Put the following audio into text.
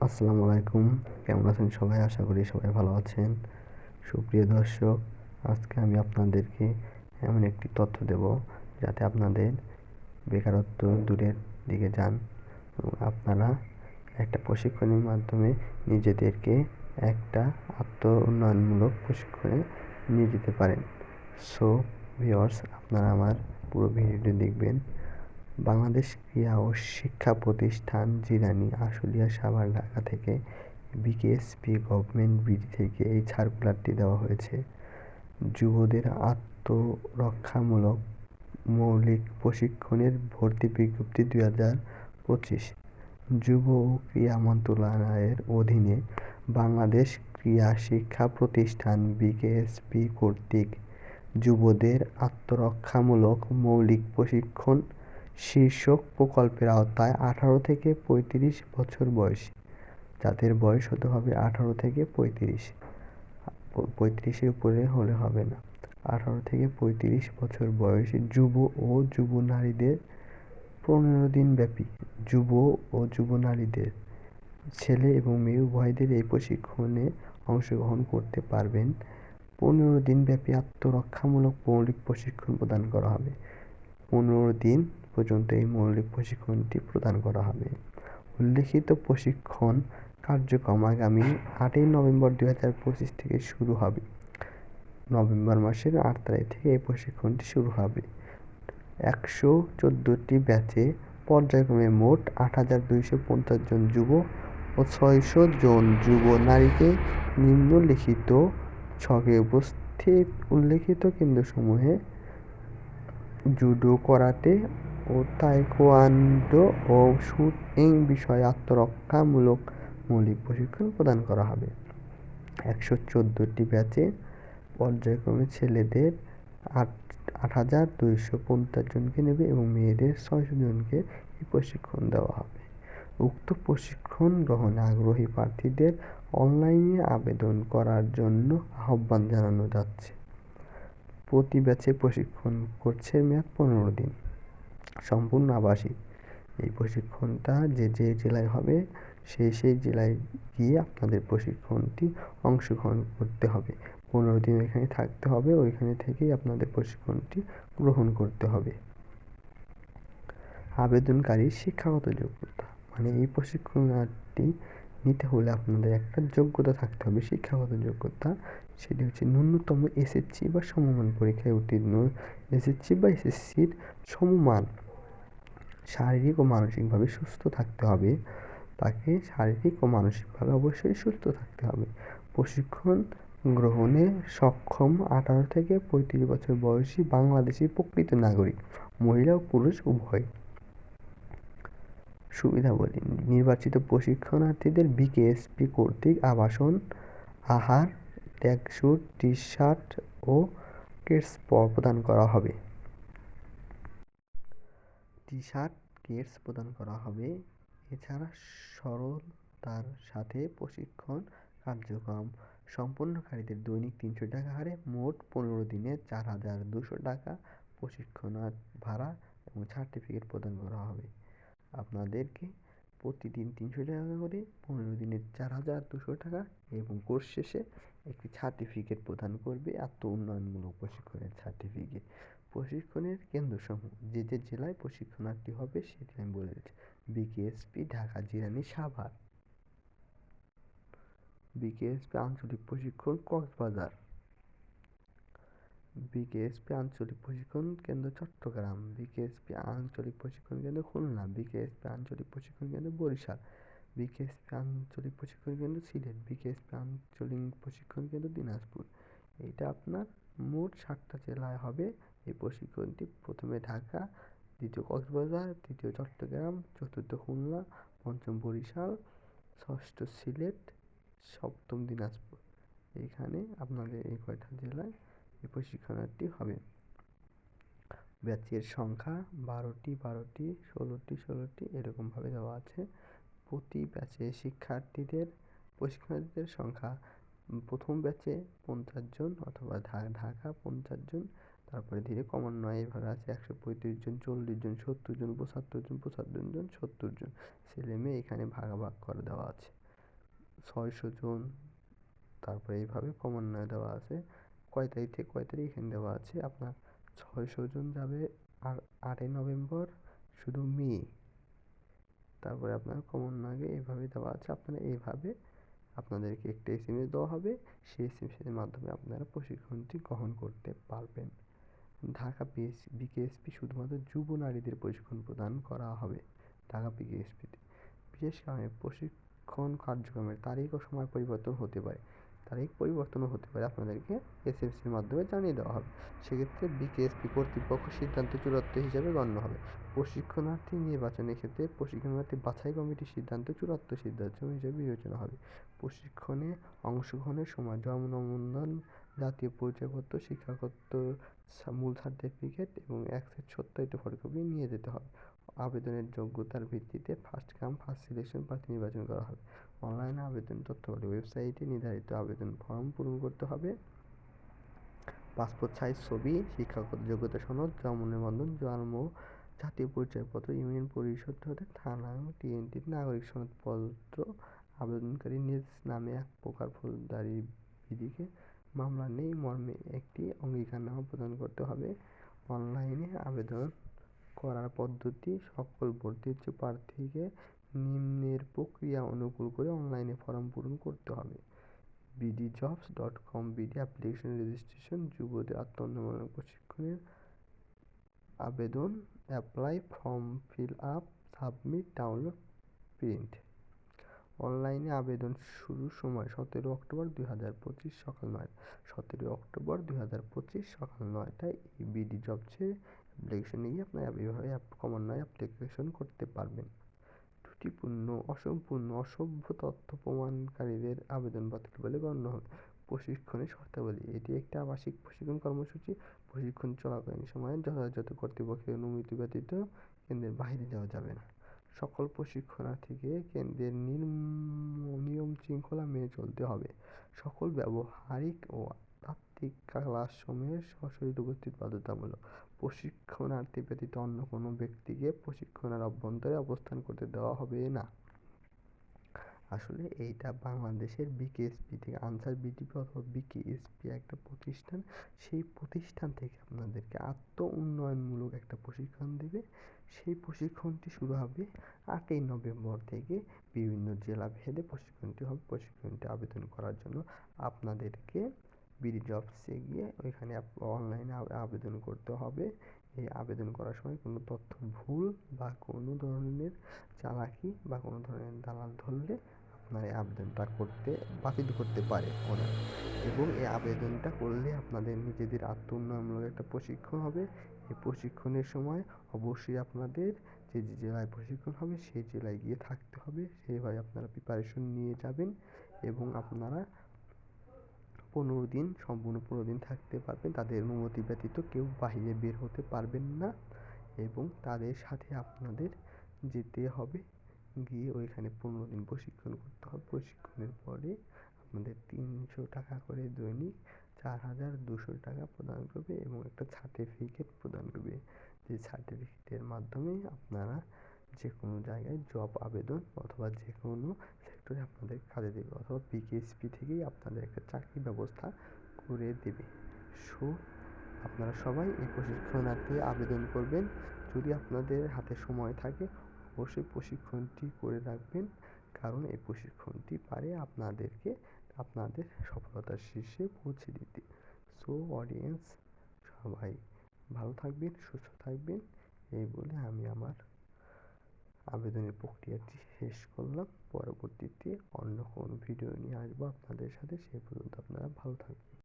আসসালামু আলাইকুম। কেমন আছেন সবাই? আশা করি সবাই ভালো আছেন। সুপ্রিয় দর্শক, আজকে আমি আপনাদেরকে এমন একটি তথ্য দেব যাতে আপনাদের বেকারত্ব দূরের দিকে যান এবং আপনারা একটা প্রশিক্ষণের মাধ্যমে নিজেদেরকে একটা উন্নয়নমূলক প্রশিক্ষণে নিয়ে যেতে পারেন। সো ভিউয়ার্স, আপনারা আমার পুরো ভিডিওটি দেখবেন। বাংলাদেশ ক্রীড়া ও শিক্ষা প্রতিষ্ঠান জিরানী, আশুলিয়া, সাভার, ঢাকা থেকে বিকেএসপি গভর্নমেন্ট বিডি থেকে এই সার্কুলারটি দেওয়া হয়েছে। যুবদের আত্মরক্ষামূলক মৌলিক প্রশিক্ষণের ভর্তি বিজ্ঞপ্তি 2025। যুব ও ক্রীড়া মন্ত্রণালয়ের অধীনে বাংলাদেশ ক্রীড়া শিক্ষা প্রতিষ্ঠান বিকেএসপি কর্তৃক যুবদের আত্মরক্ষামূলক মৌলিক প্রশিক্ষণ শীর্ষক প্রকল্পের আওতায় 18 থেকে 35 বছর বয়সী, যাদের বয়স হতে হবে 18 থেকে 35, 35-এর উপরে হলে হবে না, 18 থেকে 35 বছর বয়সী যুব ও যুব নারীদের 15 দিন ব্যাপী যুব ও যুব নারীদের ছেলে এবং মেয়ে উভয়দের এই প্রশিক্ষণে অংশগ্রহণ করতে পারবেন। 15 দিন ব্যাপী আত্মরক্ষামূলক মৌলিক প্রশিক্ষণ প্রদান করা হবে। 15 দিন পর্যন্ত এই মৌলিক প্রশিক্ষণটি প্রদান করা হবে। উল্লেখিত প্রশিক্ষণ কার্যক্রম আগামী 8 নভেম্বর 2025 থেকে শুরু হবে। নভেম্বর মাসের 8 তারিখ থেকে এই প্রশিক্ষণটি শুরু হবে। 114টি ব্যাচে পর্যায়ক্রমে মোট 8,250 জন যুব ও 600 জন যুব নারীকে নিম্নলিখিত ছকে উপস্থিত উল্লেখিত কেন্দ্রসমূহে জুডো, করাতে ও তায়কোয়ান্ডো ও শুটিং বিষয়ে আত্মরক্ষামূলক মৌলিক প্রশিক্ষণ প্রদান করা হবে। 114টি ব্যাচে পর্যায়ক্রমে ছেলেদের 8,250 জনকে নেবে এবং মেয়েদের 600 জনকে এই প্রশিক্ষণ দেওয়া হবে। উক্ত প্রশিক্ষণ গ্রহণে আগ্রহী প্রার্থীদের অনলাইনে আবেদন করার জন্য আহ্বান জানানো যাচ্ছে। প্রতি ব্যাচে প্রশিক্ষণ কোর্সের মেয়াদ 15 দিন, সম্পূর্ণ আবাসিক। এই প্রশিক্ষণটা যে জেলায় হবে সেই জেলায় গিয়ে আপনাদের প্রশিক্ষণটি অংশগ্রহণ করতে হবে। 15 দিন ওইখানে থাকতে হবে, ওইখানে থেকেই আপনাদের প্রশিক্ষণটি গ্রহণ করতে হবে। আবেদনকারী শিক্ষাগত যোগ্যতা, মানে এই প্রশিক্ষণটি নিতে হলে আপনাদের একটা যোগ্যতা থাকতে হবে, শিক্ষাগত যোগ্যতা। সেটি হচ্ছে ন্যূনতম এসএসসি বা সমমান পরীক্ষায় উত্তীর্ণ, এসএসসি বা এসএসসির সমমান। শারীরিক ও মানসিকভাবে সুস্থ থাকতে হবে, তাকে শারীরিক ও মানসিকভাবে অবশ্যই সুস্থ থাকতে হবে। প্রশিক্ষণ গ্রহণে সক্ষম 18 থেকে 35 বছর বয়সী বাংলাদেশি প্রকৃত নাগরিক, মহিলা ও পুরুষ উভয়। সুবিধাবলী: নির্বাচিত প্রশিক্ষণার্থীদের বিকেএসপি কর্তৃক আবাসন, আহার, ট্র্যাকস্যুট, টি-শার্ট ও কেটস প্রদান করা হবে। প্রদান করা হবে। এছাড়া সরলতার সাথে প্রশিক্ষণ কার্যক্রম সম্পন্নকারীদের দৈনিক 300 টাকা হারে মোট 15 দিনে 4,200 টাকা প্রশিক্ষণার ভাড়া এবং সার্টিফিকেট প্রদান করা হবে। আপনাদেরকে প্রতিদিন 300 টাকা করে, 15 দিনে 4,200 টাকা এবং কোর্স শেষে একটি সার্টিফিকেট প্রদান করবে, উন্নয়নমূলক প্রশিক্ষণের সার্টিফিকেট। প্রশিক্ষণের কেন্দ্রসমূহ যে জেলায় প্রশিক্ষণার্থী হবে সেটি আমি বলে দিচ্ছি। বিকেএসপি ঢাকা, জিরানী, সাভার। বিকেএসপি আঞ্চলিক প্রশিক্ষণ কক্সবাজার। বিকেএসপি আঞ্চলিক প্রশিক্ষণ কেন্দ্র চট্টগ্রাম। বিকেএসপি আঞ্চলিক প্রশিক্ষণ কেন্দ্র খুলনা। বিকেএসপি আঞ্চলিক প্রশিক্ষণ কেন্দ্র বরিশাল। বিকেএসপি আঞ্চলিক প্রশিক্ষণ কেন্দ্র সিলেট। বিকেএসপি আঞ্চলিক প্রশিক্ষণ কেন্দ্র দিনাজপুর। এটা আপনার মোট 7টা জেলায় হবে এই প্রশিক্ষণটি। প্রথমে ঢাকা, দ্বিতীয় কক্সবাজার, তৃতীয় চট্টগ্রাম, চতুর্থ খুলনা, পঞ্চম বরিশাল, ষষ্ঠ সিলেট, সপ্তম দিনাজপুর। এইখানে আপনাদের এই কয়টা জেলায় এই প্রশিক্ষণার্থী হবে। ব্যাচের সংখ্যা 12টি 12টি, 16টি 16টি এরকমভাবে দেওয়া আছে। প্রতি ব্যাচে প্রশিক্ষণার্থীদের সংখ্যা প্রথম ব্যাচে 50 জন অথবা ঢাকা 50 জন, তারপরে ধীরে ক্রমান্বয়ে এভাবে আছে 135 জন, 40 জন, 70 জন, 75 জন, 75 জন, 70 জন ছেলে মেয়ে এখানে ভাগাভাগ করে দেওয়া আছে। 600 জন। তারপরে এইভাবে ক্রমান্বয়ে দেওয়া আছে কয় তারিখ থেকে কয় তারিখ এখানে দেওয়া আছে। আপনার 600 জন যাবে আর 8ই নভেম্বর শুধু মেয়ে। তারপরে আপনার ক্রমান্বয়ে এইভাবে দেওয়া আছে। আপনারা এইভাবে আপনাদেরকে একটা SMS দেওয়া হবে, সেই SMS-এর মাধ্যমে আপনারা প্রশিক্ষণটি গ্রহণ করতে পারবেন। ঢাকা বিকেএসপি শুধুমাত্র যুব নারীদের প্রশিক্ষণ প্রদান করা হবে। ঢাকা বিকেএসপিতে বিশেষ কারণে প্রশিক্ষণ কার্যক্রমের তারিখ ও সময় পরিবর্তন হতে পারে। আপনাদেরকে এসএমসির মাধ্যমে জানিয়ে দেওয়া হবে। সেক্ষেত্রে বিকেএসপি কর্তৃপক্ষ সিদ্ধান্ত চূড়ান্ত হিসাবে গণ্য হবে। প্রশিক্ষণার্থী নির্বাচনের ক্ষেত্রে প্রশিক্ষণার্থী বাছাই কমিটির সিদ্ধান্ত চূড়ান্ত সিদ্ধান্ত হিসেবে বিবেচনা হবে। প্রশিক্ষণে অংশগ্রহণের সময় জন্ম নিবন্ধন, জাতীয় পরিচয়পত্র, শিক্ষাগত মূল সার্টিফিকেট এবং এক সেট সত্যায়িত ফটোকপি নিয়ে যেতে হবে। আবেদনের যোগ্যতার ভিত্তিতে ফার্স্ট কাম ফার্স্ট সিলেকশন প্রার্থী নির্বাচন করা হবে। অনলাইনে আবেদন তথ্যাবলী ওয়েবসাইটে নির্ধারিত আবেদন ফর্ম পূরণ করতে হবে। পাসপোর্ট সাইজ ছবি, শিক্ষাগত যোগ্যতা সনদ, জন্ম নিবন্ধন, জাতীয় পরিচয়পত্র, ইউনিয়ন পরিষদ হতে থানা এবং টিএনটির নাগরিক সনদপত্র। আবেদনকারী নিজ নামে এক প্রকার ফৌজদারি বিধিকে মামলা নেই মর্মে একটি অঙ্গীকারনামা প্রদান করতে হবে। অনলাইনে আবেদন করার পদ্ধতি: সকল ভর্তি ইচ্ছুক প্রার্থীকে নিম্নের প্রক্রিয়া অনুসরণ করে অনলাইনে ফর্ম পূরণ করতে হবে। bdjobs.com বিডি অ্যাপ্লিকেশন রেজিস্ট্রেশন, যুবদের আত্মনির্ভর প্রশিক্ষণের আবেদন, apply, form fill up, submit, download, print. অনলাইনে আবেদন শুরুর সময় 17 অক্টোবর 2025 সকাল 9টা। 17 অক্টোবর 2025 সকাল 9টায় এই বিডি জবসে অ্যাপ্লিকেশনে গিয়ে আপনারা এইভাবে ক্রমান্বয়ে অ্যাপ্লিকেশন করতে পারবেন। ত্রুটিপূর্ণ, অসম্পূর্ণ, অসভ্য তথ্য প্রমাণকারীদের আবেদন বাতিল বলে গণ্য হবে। প্রশিক্ষণের শর্তাবলী: এটি একটি আবাসিক প্রশিক্ষণ কর্মসূচি। প্রশিক্ষণ চলাকালীন সময়ে যথাযথ কর্তৃপক্ষের অনুমতি ব্যতীত কেন্দ্রের বাইরে যাওয়া যাবে না। সকল প্রশিক্ষণার্থীকে কেন্দ্রের নিয়ম শৃঙ্খলা মেনে চলতে হবে। সকল ব্যবহারিক ও তাত্ত্বিক ক্লাসসমূহে সশরীরে উপস্থিত বাধ্যতামূলক। প্রশিক্ষণার্থী ব্যতীত অন্য কোনো ব্যক্তিকে প্রশিক্ষণের অভ্যন্তরে অবস্থান করতে দেওয়া হবে না। আসলে এইটা বাংলাদেশের বিকেএসপি থেকে আনসার বিডিপি অথবা বিকেএসপি একটা প্রতিষ্ঠান, সেই প্রতিষ্ঠান থেকে আপনাদেরকে উন্নয়নমূলক একটা প্রশিক্ষণ দেবে। সেই প্রশিক্ষণটি শুরু হবে 8ই নভেম্বর থেকে। বিভিন্ন জেলা ভেদে প্রশিক্ষণটি হবে। প্রশিক্ষণটি আবেদন করার জন্য আপনাদেরকে বিডি জবসে গিয়ে ওইখানে অনলাইনে আবেদন করতে হবে। এই আবেদন করার সময় কোনো তথ্য ভুল বা কোনো ধরনের চালাকি বা কোনো ধরনের দালাল ধরলে আপনার এই আবেদনটা বাতিল করতে পারে ওরা। এবং এই আবেদনটা করলে আপনাদের নিজেদের উন্নয়নমূলক একটা প্রশিক্ষণ হবে। এই প্রশিক্ষণের সময় অবশ্যই আপনাদের যে জেলায় প্রশিক্ষণ হবে সেই জেলায় গিয়ে থাকতে হবে। সেইভাবে আপনারা প্রিপারেশন নিয়ে যাবেন এবং আপনারা 15 দিন, সম্পূর্ণ 15 দিন থাকতে পারবেন। তাদের অনুমতি ব্যতীত কেউ বাইরে বের হতে পারবেন না এবং তাদের সাথে আপনাদের যেতে হবে। গিয়ে ওইখানে 15 দিন প্রশিক্ষণ করতে হবে। প্রশিক্ষণের পরে আপনাদের 300 টাকা করে দৈনিক 4200 টাকা প্রদান করবে এবং একটা সার্টিফিকেট প্রদান করবে। যে সার্টিফিকেটের মাধ্যমে আপনারা যে কোনো জায়গায় জব আবেদন অথবা যে কোনো সেক্টরে আপনাদের কাজে দেবে অথবা বিকেএসপি থেকেই আপনাদের একটা চাকরির ব্যবস্থা করে দেবে। আপনারা সবাই এই প্রশিক্ষণার্থে আবেদন করবেন। যদি আপনাদের হাতে সময় থাকে অবশ্যই প্রশিক্ষণটি করে রাখবেন, কারণ এই প্রশিক্ষণটি পারে আপনাদেরকে আপনাদের সফলতার শীর্ষে পৌঁছে দিতে। অডিয়েন্স সবাই ভালো থাকবেন, সুস্থ থাকবেন। এই বলে আমি আমার আবেদনের প্রক্রিয়াটি শেষ করলাম। পরবর্তীতে অন্য কোনো ভিডিও নিয়ে আসবো আপনাদের সাথে। সেই পর্যন্ত আপনারা ভালো থাকবেন।